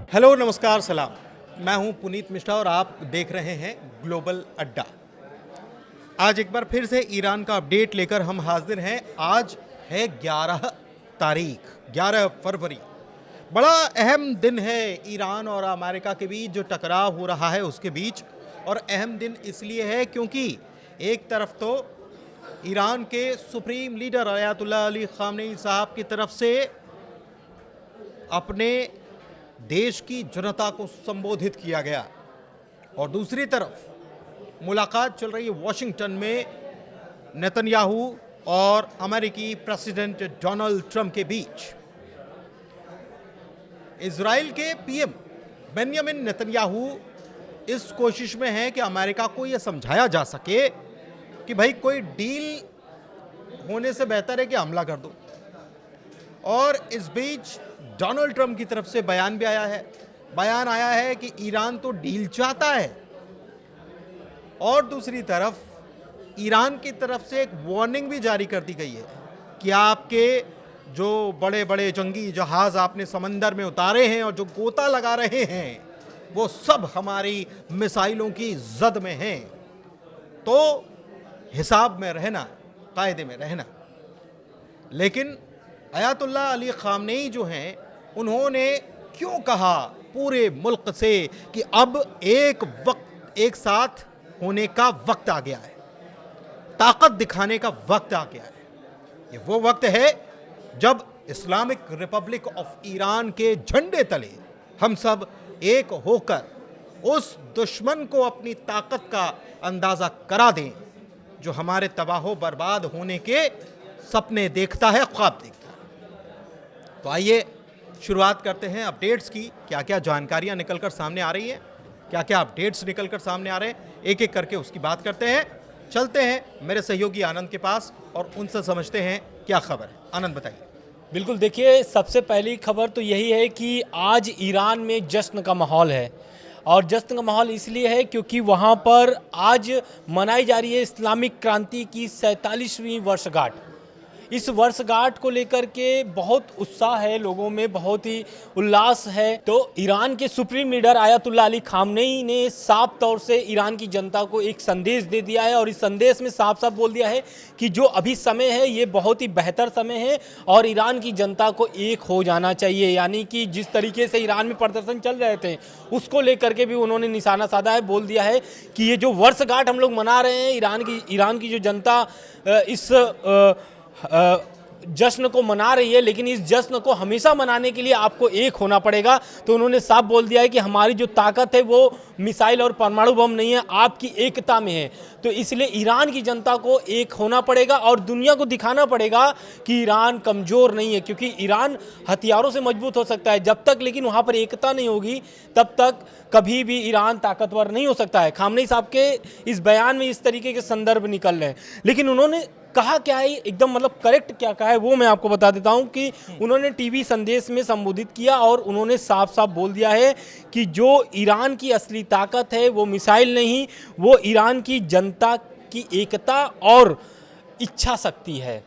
Hello, नमस्कार, सलाम। मैं हूं पुनीत मिश्रा और आप देख रहे हैं ग्लोबल अड्डा। आज एक बार फिर से ईरान का अपडेट लेकर हम हाजिर हैं। आज है 11 तारीख, 11 फरवरी। बड़ा अहम दिन है ईरान और अमेरिका के बीच, जो टकराव हो रहा है उसके बीच। और अहम दिन इसलिए है क्योंकि एक तरफ तो ईरान के सुप्रीम लीडर अयातुल्लाह अली ख़ामनेई साहब की तरफ से अपने देश की जनता को संबोधित किया गया, और दूसरी तरफ मुलाकात चल रही है वॉशिंगटन में नेतन्याहू और अमेरिकी प्रेसिडेंट डोनाल्ड ट्रंप के बीच। इजराइल के पीएम बेंयामिन नेतन्याहू इस कोशिश में है कि अमेरिका को यह समझाया जा सके कि भाई कोई डील होने से बेहतर है कि हमला कर दो। और इस बीच डोनाल्ड ट्रंप की तरफ से बयान भी आया है। बयान आया है कि ईरान तो डील चाहता है, और दूसरी तरफ ईरान की तरफ से एक वार्निंग भी जारी कर दी गई है कि आपके जो बड़े बड़े जंगी जहाज आपने समंदर में उतारे हैं और जो गोता लगा रहे हैं, वो सब हमारी मिसाइलों की जद में हैं, तो हिसाब में रहना, कायदे में रहना। लेकिन अयातुल्लाह अली ख़ामनेई जो हैं, उन्होंने क्यों कहा पूरे मुल्क से कि अब एक साथ होने का वक्त आ गया है, ताकत दिखाने का वक्त आ गया है। ये वो वक्त है जब इस्लामिक रिपब्लिक ऑफ ईरान के झंडे तले हम सब एक होकर उस दुश्मन को अपनी ताकत का अंदाजा करा दें जो हमारे तबाह बर्बाद होने के सपने देखता है, ख्वाब देखता है। तो आइए शुरुआत करते हैं अपडेट्स की। क्या क्या जानकारियां निकलकर सामने आ रही हैं, क्या क्या अपडेट्स निकलकर सामने आ रहे हैं, एक एक करके उसकी बात करते हैं। चलते हैं मेरे सहयोगी आनंद के पास और उनसे समझते हैं क्या खबर है। आनंद, बताइए। बिल्कुल, देखिए, सबसे पहली खबर तो यही है कि आज ईरान में जश्न का माहौल है। और जश्न का माहौल इसलिए है क्योंकि वहाँ पर आज मनाई जा रही है इस्लामिक क्रांति की 47वीं वर्षगांठ। इस वर्षगांठ को लेकर के बहुत उत्साह है लोगों में, बहुत ही उल्लास है। तो ईरान के सुप्रीम लीडर आयतुल्लाह अली ख़ामनेई ने साफ तौर से ईरान की जनता को एक संदेश दे दिया है, और इस संदेश में साफ साफ बोल दिया है कि जो अभी समय है ये बहुत ही बेहतर समय है और ईरान की जनता को एक हो जाना चाहिए। यानी कि जिस तरीके से ईरान में प्रदर्शन चल रहे थे उसको लेकर के भी उन्होंने निशाना साधा है। बोल दिया है कि ये जो वर्षगांठ हम लोग मना रहे हैं, ईरान की जो जनता इस जश्न को मना रही है, लेकिन इस जश्न को हमेशा मनाने के लिए आपको एक होना पड़ेगा। तो उन्होंने साफ बोल दिया है कि हमारी जो ताकत है वो मिसाइल और परमाणु बम नहीं है, आपकी एकता में है। तो इसलिए ईरान की जनता को एक होना पड़ेगा और दुनिया को दिखाना पड़ेगा कि ईरान कमज़ोर नहीं है, क्योंकि ईरान हथियारों से मजबूत हो सकता है, जब तक लेकिन वहाँ पर एकता नहीं होगी तब तक कभी भी ईरान ताकतवर नहीं हो सकता है। ख़ामनेई साहब के इस बयान में इस तरीके के संदर्भ निकल रहे हैं, लेकिन उन्होंने कहा क्या है, एकदम मतलब करेक्ट क्या कहा है वो मैं आपको बता देता हूं कि उन्होंने टीवी संदेश में संबोधित किया और उन्होंने साफ साफ बोल दिया है कि जो ईरान की असली ताकत है वो मिसाइल नहीं, वो ईरान की जनता की एकता और इच्छा शक्ति है।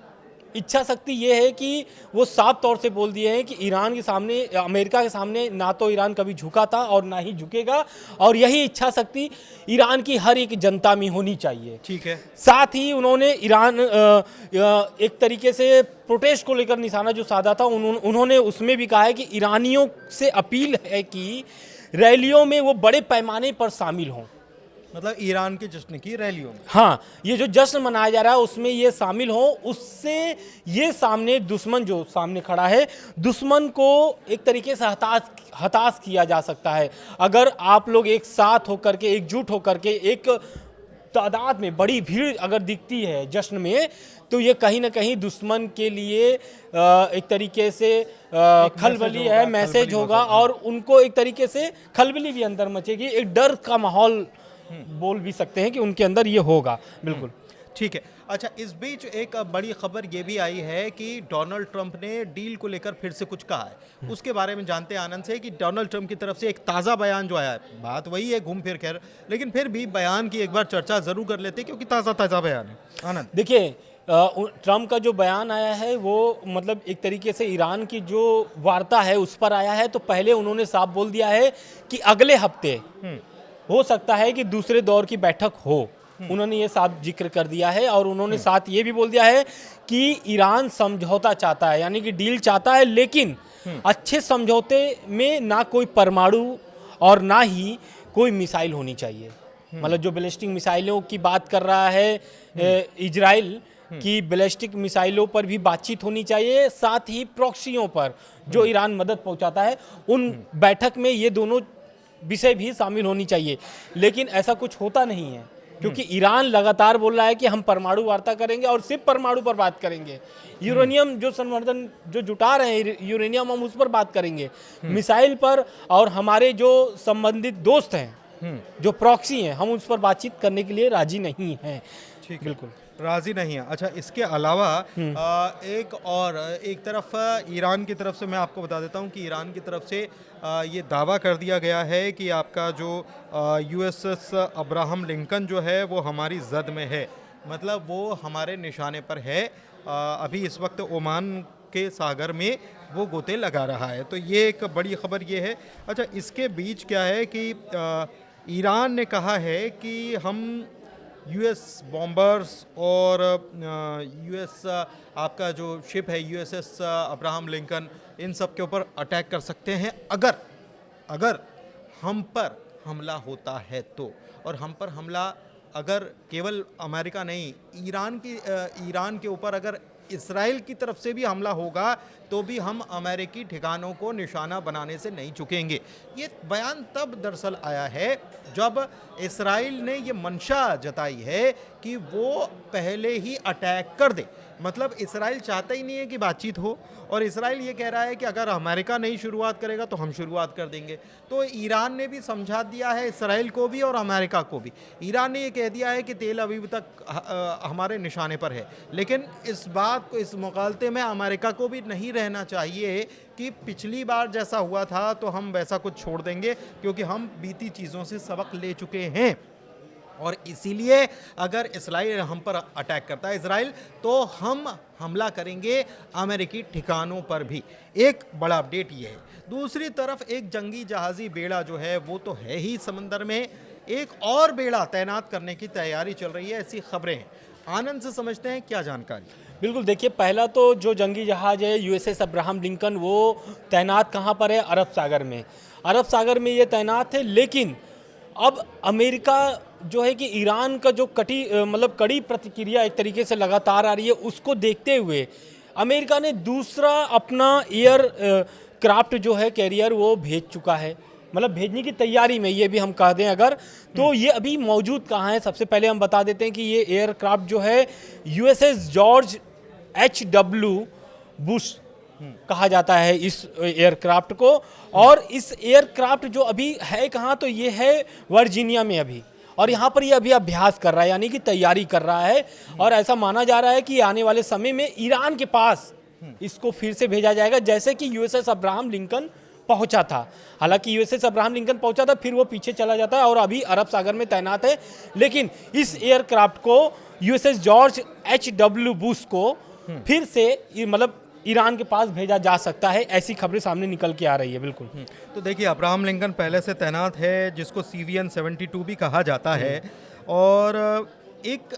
इच्छा शक्ति ये है कि वो साफ तौर से बोल दिए हैं कि ईरान के सामने, अमेरिका के सामने ना तो ईरान कभी झुका था और ना ही झुकेगा, और यही इच्छा शक्ति ईरान की हर एक जनता में होनी चाहिए। ठीक है। साथ ही उन्होंने ईरान एक तरीके से प्रोटेस्ट को लेकर निशाना जो साधा था, उन्होंने उसमें भी कहा है कि ईरानियों से अपील है कि रैलियों में वो बड़े पैमाने पर शामिल हों। मतलब ईरान के जश्न की रैलियों में, हाँ, ये जो जश्न मनाया जा रहा है उसमें ये शामिल हो, उससे ये सामने दुश्मन जो सामने खड़ा है, दुश्मन को एक तरीके से हताश किया जा सकता है। अगर आप लोग एक साथ होकर के, एकजुट होकर के, एक तादाद में बड़ी भीड़ अगर दिखती है जश्न में, तो ये कहीं ना कहीं दुश्मन के लिए एक तरीके से खलबली है, मैसेज होगा, और उनको एक तरीके से खलबली भी अंदर मचेगी, एक डर का माहौल बोल भी सकते हैं कि उनके अंदर ये होगा। बिल्कुल। ठीक है। अच्छा, इस बीच एक बड़ी खबर ये भी आई है कि डोनाल्ड ट्रंप ने डील को लेकर फिर से कुछ कहा है। उसके बारे में जानते हैं आनंद से कि डोनाल्ड ट्रंप की तरफ से एक ताज़ा बयान जो आया है, बात वही है घूम फिर कर, लेकिन फिर भी बयान की एक बार चर्चा ज़रूर कर लेते हैं क्योंकि ताज़ा बयान है। आनंद। देखिए, ट्रम्प का जो बयान आया है वो मतलब एक तरीके से ईरान की जो वार्ता है उस पर आया है। तो पहले उन्होंने साफ बोल दिया है कि अगले हफ्ते हो सकता है कि दूसरे दौर की बैठक हो। उन्होंने ये साफ जिक्र कर दिया है और उन्होंने साथ ये भी बोल दिया है कि ईरान समझौता चाहता है, यानी कि डील चाहता है, लेकिन अच्छे समझौते में ना कोई परमाणु और ना ही कोई मिसाइल होनी चाहिए। मतलब जो बैलिस्टिक मिसाइलों की बात कर रहा है इजराइल की बैलिस्टिक मिसाइलों पर भी बातचीत होनी चाहिए, साथ ही प्रॉक्सियों पर जो ईरान मदद पहुंचाता है उन बैठक में ये दोनों विषय भी शामिल होनी चाहिए। लेकिन ऐसा कुछ होता नहीं है क्योंकि ईरान लगातार बोल रहा है कि हम परमाणु वार्ता करेंगे और सिर्फ परमाणु पर बात करेंगे। यूरेनियम जो संवर्धन जो जुटा रहे हैं यूरेनियम, हम उस पर बात करेंगे। मिसाइल पर और हमारे जो संबंधित दोस्त हैं जो प्रॉक्सी हैं, हम उस पर बातचीत करने के लिए राजी नहीं हैं। ठीक, बिल्कुल राजी नहीं है। अच्छा, इसके अलावा एक तरफ ईरान की तरफ से मैं आपको बता देता हूं कि ईरान की तरफ से ये दावा कर दिया गया है कि आपका जो यूएसएस अब्राहम लिंकन जो है वो हमारी जद में है, मतलब वो हमारे निशाने पर है। अभी इस वक्त ओमान के सागर में वो गोते लगा रहा है। तो ये एक बड़ी खबर ये है। अच्छा, इसके बीच क्या है कि ईरान ने कहा है कि हम यूएस बॉम्बर्स और यूएस आपका जो शिप है यूएसएस अब्राहम लिंकन, इन सब के ऊपर अटैक कर सकते हैं अगर हम पर हमला होता है तो। और हम पर हमला अगर केवल अमेरिका नहीं, ईरान के ऊपर अगर इसराइल की तरफ से भी हमला होगा तो भी हम अमेरिकी ठिकानों को निशाना बनाने से नहीं चुकेंगे। ये बयान तब दरअसल आया है जब इसराइल ने ये मंशा जताई है कि वो पहले ही अटैक कर दे। मतलब इसराइल चाहता ही नहीं है कि बातचीत हो, और इसराइल ये कह रहा है कि अगर अमेरिका नहीं शुरुआत करेगा तो हम शुरुआत कर देंगे। तो ईरान ने भी समझा दिया है इसराइल को भी और अमेरिका को भी। ईरान ने ये कह दिया है कि तेल अवीव तक हमारे निशाने पर है, लेकिन इस बात को, इस मुकालते में अमेरिका को भी नहीं रहना चाहिए कि पिछली बार जैसा हुआ था तो हम वैसा कुछ छोड़ देंगे, क्योंकि हम बीती चीज़ों से सबक ले चुके हैं। और इसीलिए अगर इसराइल हम पर अटैक करता है इसराइल, तो हम हमला करेंगे अमेरिकी ठिकानों पर भी। एक बड़ा अपडेट ये है। दूसरी तरफ एक जंगी जहाज़ी बेड़ा जो है वो तो है ही समंदर में, एक और बेड़ा तैनात करने की तैयारी चल रही है, ऐसी खबरें हैं। आनंद से समझते हैं क्या जानकारी। बिल्कुल, देखिए, पहला तो जो जंगी जहाज है यूएसएस अब्राहम लिंकन, वो तैनात कहाँ पर है? अरब सागर में। अरब सागर में ये तैनात है, लेकिन अब अमेरिका जो है कि ईरान का जो कड़ी प्रतिक्रिया एक तरीके से लगातार आ रही है, उसको देखते हुए अमेरिका ने दूसरा अपना एयर क्राफ्ट जो है कैरियर वो भेज चुका है। मतलब भेजने की तैयारी में, ये भी हम कह दें अगर, तो ये अभी मौजूद कहाँ है। सबसे पहले हम बता देते हैं कि ये एयरक्राफ्ट जो है यूएसएस जॉर्ज H.W. बुश कहा जाता है इस एयरक्राफ्ट को। और इस एयरक्राफ्ट जो अभी है कहाँ, तो ये है वर्जीनिया में अभी, और यहाँ पर ये अभी अभ्यास कर रहा है, यानी कि तैयारी कर रहा है। और ऐसा माना जा रहा है कि आने वाले समय में ईरान के पास इसको फिर से भेजा जाएगा, जैसे कि यूएसएस अब्राहम लिंकन पहुंचा था। हालांकि यूएसएस अब्राहम लिंकन पहुंचा था, फिर वो पीछे चला जाता है और अभी अरब सागर में तैनात है। लेकिन इस एयरक्राफ्ट को यूएसएस जॉर्ज H.W. बुश को फिर से मतलब ईरान के पास भेजा जा सकता है, ऐसी खबरें सामने निकल के आ रही है। बिल्कुल। तो देखिए, अब्राहम लिंकन पहले से तैनात है, जिसको CVN 72 भी कहा जाता है। और एक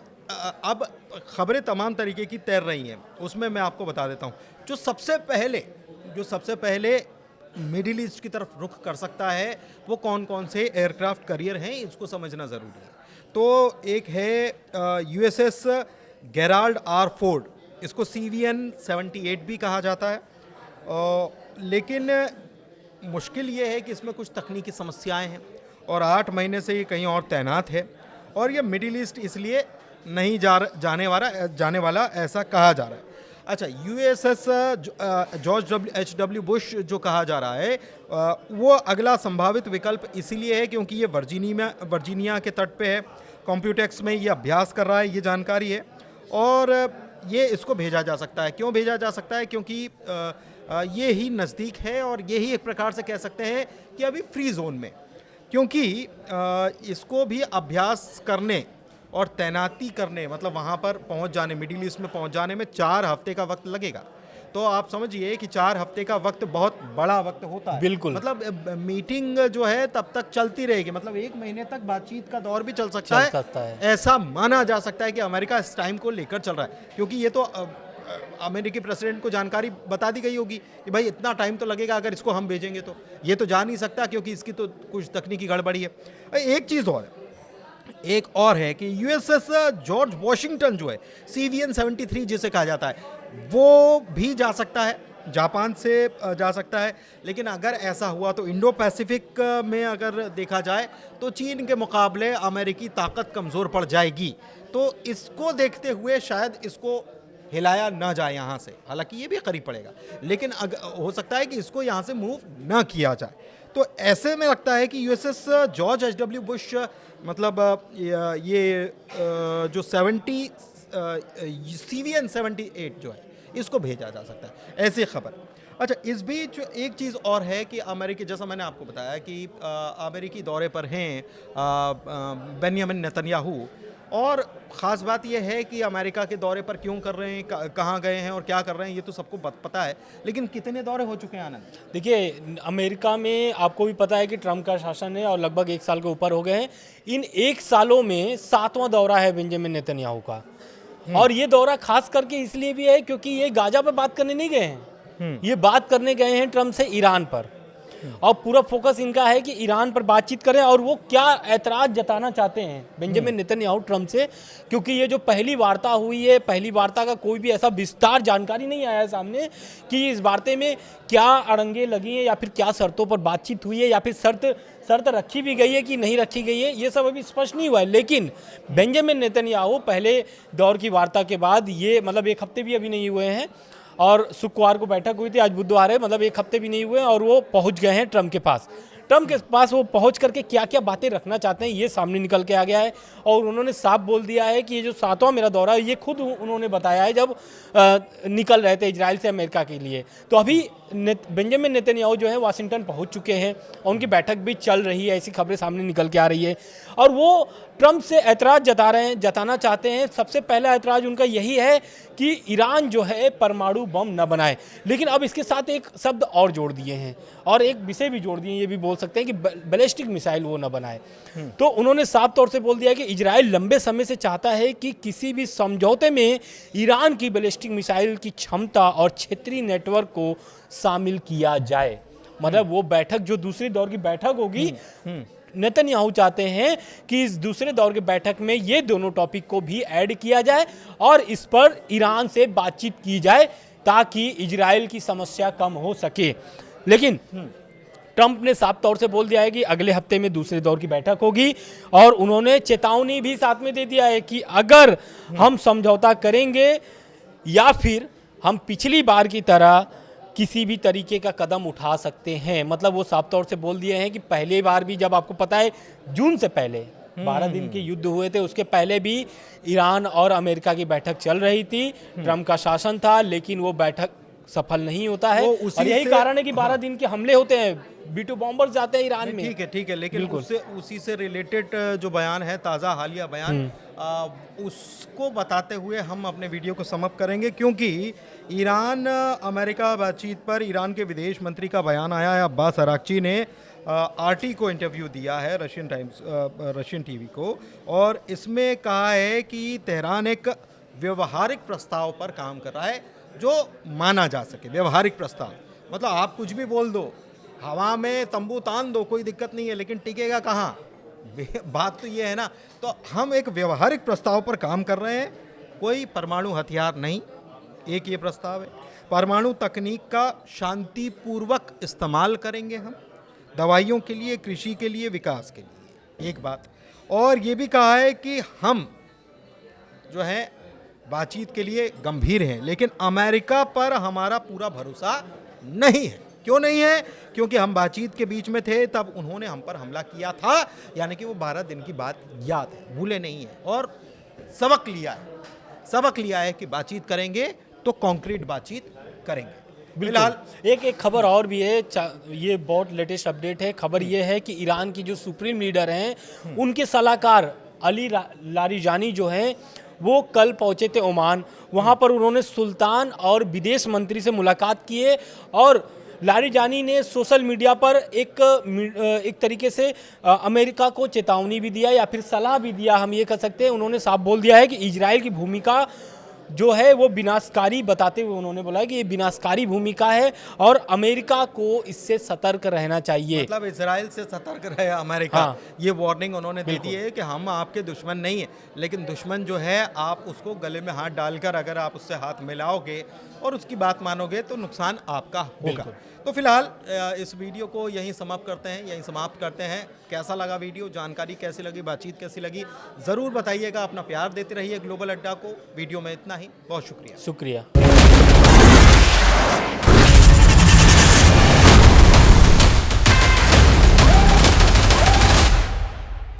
अब खबरें तमाम तरीके की तैर रही हैं, उसमें मैं आपको बता देता हूँ। जो सबसे पहले मिडिल ईस्ट की तरफ रुख कर सकता है वो कौन कौन से एयरक्राफ्ट करियर हैं, इसको समझना ज़रूरी है। तो एक है यूएसएस गेराल्ड R. फोर्ड, इसको CVN 78 भी कहा जाता है। लेकिन मुश्किल ये है कि इसमें कुछ तकनीकी समस्याएं हैं और 8 महीने से ये कहीं और तैनात है, और ये मिडिल ईस्ट इसलिए नहीं जाने वाला ऐसा कहा जा रहा है। अच्छा, यूएसएस जॉर्ज H.W. बुश जो कहा जा रहा है वो अगला संभावित विकल्प इसीलिए है क्योंकि ये वर्जीनिया के तट पे है। कॉम्प्यूटेक्स में ये अभ्यास कर रहा है, ये जानकारी है। और ये इसको भेजा जा सकता है। क्यों भेजा जा सकता है? क्योंकि ये ही नज़दीक है और ये ही एक प्रकार से कह सकते हैं कि अभी फ्री जोन में, क्योंकि इसको भी अभ्यास करने और तैनाती करने, मतलब वहाँ पर पहुँच जाने, मिडिल ईस्ट में पहुँच जाने में 4 हफ्ते का वक्त लगेगा। तो आप समझिए कि 4 हफ्ते का वक्त बहुत बड़ा वक्त होता है। बिल्कुल। मतलब मीटिंग जो है तब तक चलती रहेगी, मतलब 1 महीने तक बातचीत का दौर भी चल सकता है। ऐसा माना जा सकता है कि अमेरिका इस टाइम को लेकर चल रहा है, क्योंकि ये तो अमेरिकी प्रेसिडेंट को जानकारी बता दी गई होगी कि भाई इतना टाइम तो लगेगा अगर इसको हम भेजेंगे तो। ये तो जा नहीं सकता क्योंकि इसकी तो कुछ तकनीकी गड़बड़ी है। एक चीज़ और है कि यूएसएस जॉर्ज वॉशिंगटन जो है, CVN 73 जिसे कहा जाता है, वो भी जा सकता है, जापान से जा सकता है। लेकिन अगर ऐसा हुआ तो इंडो पैसिफिक में अगर देखा जाए तो चीन के मुकाबले अमेरिकी ताकत कमज़ोर पड़ जाएगी। तो इसको देखते हुए शायद इसको हिलाया ना जाए यहाँ से, हालांकि ये भी करीब पड़ेगा, लेकिन हो सकता है कि इसको यहाँ से मूव ना किया जाए। तो ऐसे में लगता है कि यूएसएस जॉर्ज H.W. बुश, मतलब ये जो CVN 78 जो है, इसको भेजा जा सकता है, ऐसी खबर। अच्छा, इस बीच एक चीज़ और है कि अमेरिकी, जैसा मैंने आपको बताया कि अमेरिकी दौरे पर हैं बेंजामिन नेतन्याहू, और ख़ास बात यह है कि अमेरिका के दौरे पर क्यों कर रहे हैं, कहाँ गए हैं और क्या कर रहे हैं, ये तो सबको पता है, लेकिन कितने दौरे हो चुके हैं आनंद? देखिए, अमेरिका में आपको भी पता है कि ट्रम्प का शासन है और लगभग 1 साल के ऊपर हो गए हैं। इन 1 सालों में 7वां दौरा है बेंजामिन नेतन्याहू का। और ये दौरा खास करके इसलिए भी है क्योंकि ये गाजा पे बात करने नहीं गए हैं, ये बात करने गए हैं ट्रम्प से ईरान पर। और पूरा फोकस इनका है कि ईरान पर बातचीत करें, और वो क्या ऐतराज़ जताना चाहते हैं बेंजामिन नेतन्याहू ट्रम्प से, क्योंकि ये जो पहली वार्ता हुई है, पहली वार्ता का कोई भी ऐसा विस्तार जानकारी नहीं आया है सामने कि इस वार्ते में क्या अड़ंगे लगी हैं या फिर क्या शर्तों पर बातचीत हुई है या फिर शर्त रखी भी गई है कि नहीं रखी गई है, ये सब अभी स्पष्ट नहीं हुआ है। लेकिन बेंजामिन नेतन्याहू पहले दौर की वार्ता के बाद, ये मतलब 1 हफ्ते भी अभी नहीं हुए हैं, और शुक्रवार को बैठक हुई थी, आज बुधवार है, मतलब 1 हफ्ते भी नहीं हुए, और वो पहुंच गए हैं ट्रम्प के पास। ट्रम्प के पास वो पहुंच करके क्या क्या बातें रखना चाहते हैं ये सामने निकल के आ गया है। और उन्होंने साफ बोल दिया है कि ये जो 7वां मेरा दौरा है, ये खुद उन्होंने बताया है जब निकल रहे थे इजराइल से अमेरिका के लिए। तो अभी बेंजामिन नेतन्याहू जो है वाशिंगटन पहुंच चुके हैं और उनकी बैठक भी चल रही है, ऐसी खबरें सामने निकल के आ रही है। और वो ट्रम्प से ऐतराज़ जताना चाहते हैं। सबसे पहला ऐतराज़ उनका यही है कि ईरान जो है परमाणु बम न बनाए, लेकिन अब इसके साथ एक शब्द और जोड़ दिए हैं और एक विषय भी जोड़ दिए, ये भी बोल सकते हैं कि बैलिस्टिक मिसाइल वो न बनाए। तो उन्होंने साफ तौर से बोल दिया कि इजराइल लंबे समय से चाहता है कि किसी भी समझौते में ईरान की बैलिस्टिक मिसाइल की क्षमता और क्षेत्रीय नेटवर्क को शामिल किया जाए। मतलब वो बैठक, जो दूसरे दौर की बैठक होगी, नेतन्याहू चाहते हैं कि इस दूसरे दौर के बैठक में ये दोनों टॉपिक को भी ऐड किया जाए और इस पर ईरान से बातचीत की जाए ताकि इजराइल की समस्या कम हो सके। लेकिन ट्रंप ने साफ तौर से बोल दिया है कि अगले हफ्ते में दूसरे दौर की बैठक होगी, और उन्होंने चेतावनी भी साथ में दे दिया है कि अगर हम समझौता करेंगे या फिर हम पिछली बार की तरह किसी भी तरीके का कदम उठा सकते हैं। मतलब वो साफ तौर से बोल दिए हैं कि पहली बार भी, जब आपको पता है जून से पहले 12 दिन के युद्ध हुए थे, उसके पहले भी ईरान और अमेरिका की बैठक चल रही थी, ट्रंप का शासन था, लेकिन वो बैठक सफल नहीं होता है। और यही कारण है कि 12 दिन के हमले होते हैं, B-2 बॉम्बर्स जाते हैं ईरान में। ठीक है, लेकिन उसी से रिलेटेड जो बयान है, ताज़ा हालिया बयान, उसको बताते हुए हम अपने वीडियो को समअप करेंगे, क्योंकि ईरान अमेरिका बातचीत पर ईरान के विदेश मंत्री का बयान आया है। अब्बास अराक्ची ने RT को इंटरव्यू दिया है, रशियन टीवी को, और इसमें कहा है कि तेहरान एक व्यवहारिक प्रस्ताव पर काम कर रहा है जो माना जा सके। व्यवहारिक प्रस्ताव मतलब आप कुछ भी बोल दो, हवा में तंबू तान दो, कोई दिक्कत नहीं है, लेकिन टिकेगा कहाँ? बात तो ये है ना। तो हम एक व्यवहारिक प्रस्ताव पर काम कर रहे हैं, कोई परमाणु हथियार नहीं, एक ये प्रस्ताव है। परमाणु तकनीक का शांतिपूर्वक इस्तेमाल करेंगे हम, दवाइयों के लिए, कृषि के लिए, विकास के लिए, एक बात। और ये भी कहा है कि हम जो है बातचीत के लिए गंभीर हैं, लेकिन अमेरिका पर हमारा पूरा भरोसा नहीं है। क्यों नहीं है? क्योंकि हम बातचीत के बीच में थे, तब उन्होंने हम पर हमला किया था, यानी कि वो 12 दिन की बात याद है, भूले नहीं है। और सबक लिया है कि बातचीत करेंगे तो कॉन्क्रीट बातचीत करेंगे। फिलहाल एक खबर और भी है, ये बहुत लेटेस्ट अपडेट है। खबर ये है कि ईरान की जो सुप्रीम लीडर हैं उनके सलाहकार अली लारिजानी जो हैं वो कल पहुंचे थे ओमान। वहां पर उन्होंने सुल्तान और विदेश मंत्री से मुलाकात की है और लारिजानी ने सोशल मीडिया पर एक तरीके से अमेरिका को चेतावनी भी दिया या फिर सलाह भी दिया, हम ये कह सकते हैं। उन्होंने साफ बोल दिया है कि इजराइल की भूमिका जो है वो विनाशकारी बताते हुए उन्होंने बोला है कि ये विनाशकारी भूमिका है और अमेरिका को इससे सतर्क रहना चाहिए। मतलब इजराइल से सतर्क रहे अमेरिका। हाँ। ये वार्निंग उन्होंने दे दी है कि हम आपके दुश्मन नहीं है, लेकिन दुश्मन जो है आप उसको गले में हाथ डालकर अगर आप उससे हाथ मिलाओगे और उसकी बात मानोगे तो नुकसान आपका होगा। तो फिलहाल इस वीडियो को यहीं समाप्त करते हैं। कैसा लगा वीडियो, जानकारी कैसी लगी, बातचीत कैसी लगी, ज़रूर बताइएगा। अपना प्यार देते रहिए ग्लोबल अड्डा को। वीडियो में इतना ही, बहुत शुक्रिया।